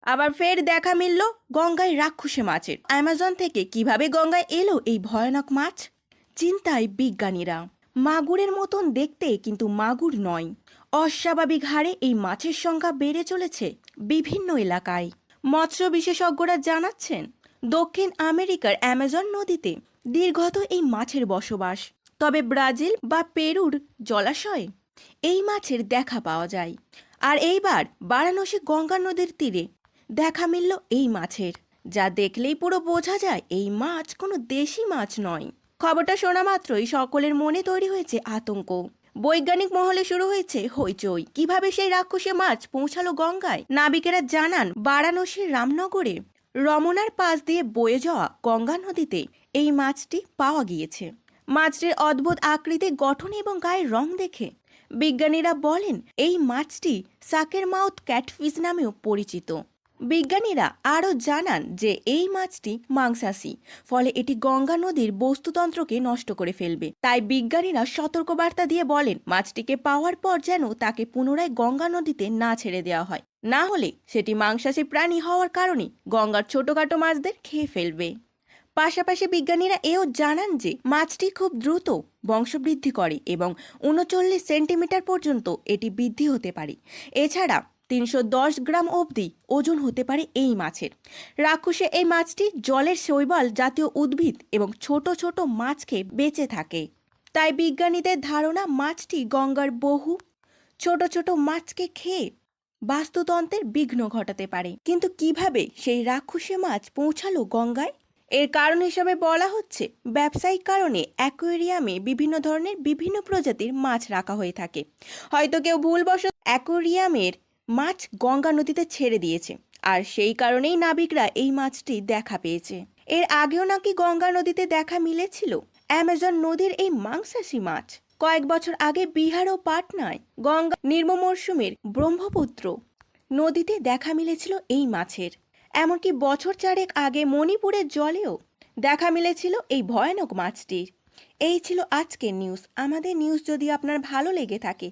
আবার ফের দেখা মিলল গঙ্গায় রাক্ষসে মাছের। অ্যামাজন থেকে কিভাবে গঙ্গায় এলো এই ভয়ানক মাছ? চিন্তায় বিজ্ঞানীরা। মাগুরের মতন দেখতে, কিন্তু মাগুর নয়। অস্বাভাবিক হারে এই মাছের সংখ্যা বেড়ে চলেছে বিভিন্ন এলাকায়। মৎস্য বিশেষজ্ঞরা জানাচ্ছেন, দক্ষিণ আমেরিকার অ্যামাজন নদীতে দীর্ঘত এই মাছের বসবাস। তবে ব্রাজিল বা পেরুর জলাশয়ে এই মাছের দেখা পাওয়া যায়। আর এইবার বারাণসী গঙ্গা নদীর তীরে দেখা মিলল এই মাছের, যা দেখলেই পুরো বোঝা যায় এই মাছ কোনো দেশি মাছ নয়। খবরটা শোনা মাত্রই সকলের মনে তৈরি হয়েছে আতঙ্ক। বৈজ্ঞানিক মহলে শুরু হয়েছে হইচই। কিভাবে সেই রাক্ষসী মাছ পৌঁছালো গঙ্গায়? নাবিকেরা জানান, বারাণসীর রামনগরে রমনার পাশ দিয়ে বয়ে যাওয়া গঙ্গা নদীতে এই মাছটি পাওয়া গিয়েছে। মাছটির অদ্ভুত আকৃতি, গঠন এবং গায়ের রং দেখে বিজ্ঞানীরা বলেন এই মাছটি সাকের মাউথ ক্যাটফিশ নামেও পরিচিত। বিজ্ঞানীরা আরও জানান যে এই মাছটি মাংসাশী, ফলে এটি গঙ্গা নদীর বস্তুতন্ত্রকে নষ্ট করে ফেলবে। তাই বিজ্ঞানীরা সতর্কবার্তা দিয়ে বলেন, মাছটিকে পাওয়ার পর যেন তাকে পুনরায় গঙ্গা নদীতে না ছেড়ে দেওয়া হয়, না হলে সেটি মাংসাশী প্রাণী হওয়ার কারণে গঙ্গার ছোটখাটো মাছদের খেয়ে ফেলবে। পাশাপাশি বিজ্ঞানীরা এও জানান যে মাছটি খুব দ্রুত বংশবৃদ্ধি করে এবং ৩৯ সেন্টিমিটার পর্যন্ত এটি বৃদ্ধি হতে পারে। এছাড়া ৩১০ গ্রাম অবধি ওজন হতে পারে এই মাছের। রাক্ষসে এই মাছটি জলের শৈবাল জাতীয় উদ্ভিদ এবং ছোট ছোট মাছ খেয়ে বেঁচে থাকে। তাই বিজ্ঞানীদের ধারণা মাছটি গঙ্গার বহু ছোট ছোট মাছকে খেয়ে বাস্তুতন্ত্রের বিঘ্ন ঘটাতে পারে। কিন্তু কিভাবে সেই রাক্ষসে মাছ পৌঁছালো গঙ্গায়? এর কারণ হিসেবে বলা হচ্ছে, ব্যবসায়িক কারণে অ্যাকোয়ারিয়ামে বিভিন্ন ধরনের বিভিন্ন প্রজাতির মাছ রাখা হয়ে থাকে। হয়তো কেউ ভুলবশত অ্যাকোয়ারিয়ামের মাছ গঙ্গা নদীতে ছেড়ে দিয়েছে, আর সেই কারণেই নাবিকরা এই মাছটি দেখা পেয়েছে। এর আগেও নাকি গঙ্গা নদীতে দেখা মিলেছিল অ্যামাজন নদীর এই মাংসাশী মাছ। কয়েক বছর আগে বিহার ও পাটনায় গঙ্গা নিম্ন মরশুমের ব্রহ্মপুত্র নদীতে দেখা মিলেছিল এই মাছের। এমনকি বছর চারেক আগে মণিপুরের জলেও দেখা মিলেছিল এই ভয়ানক মাছটির। এই ছিল আজকের নিউজ। আমাদের নিউজ যদি আপনার ভালো লেগে থাকে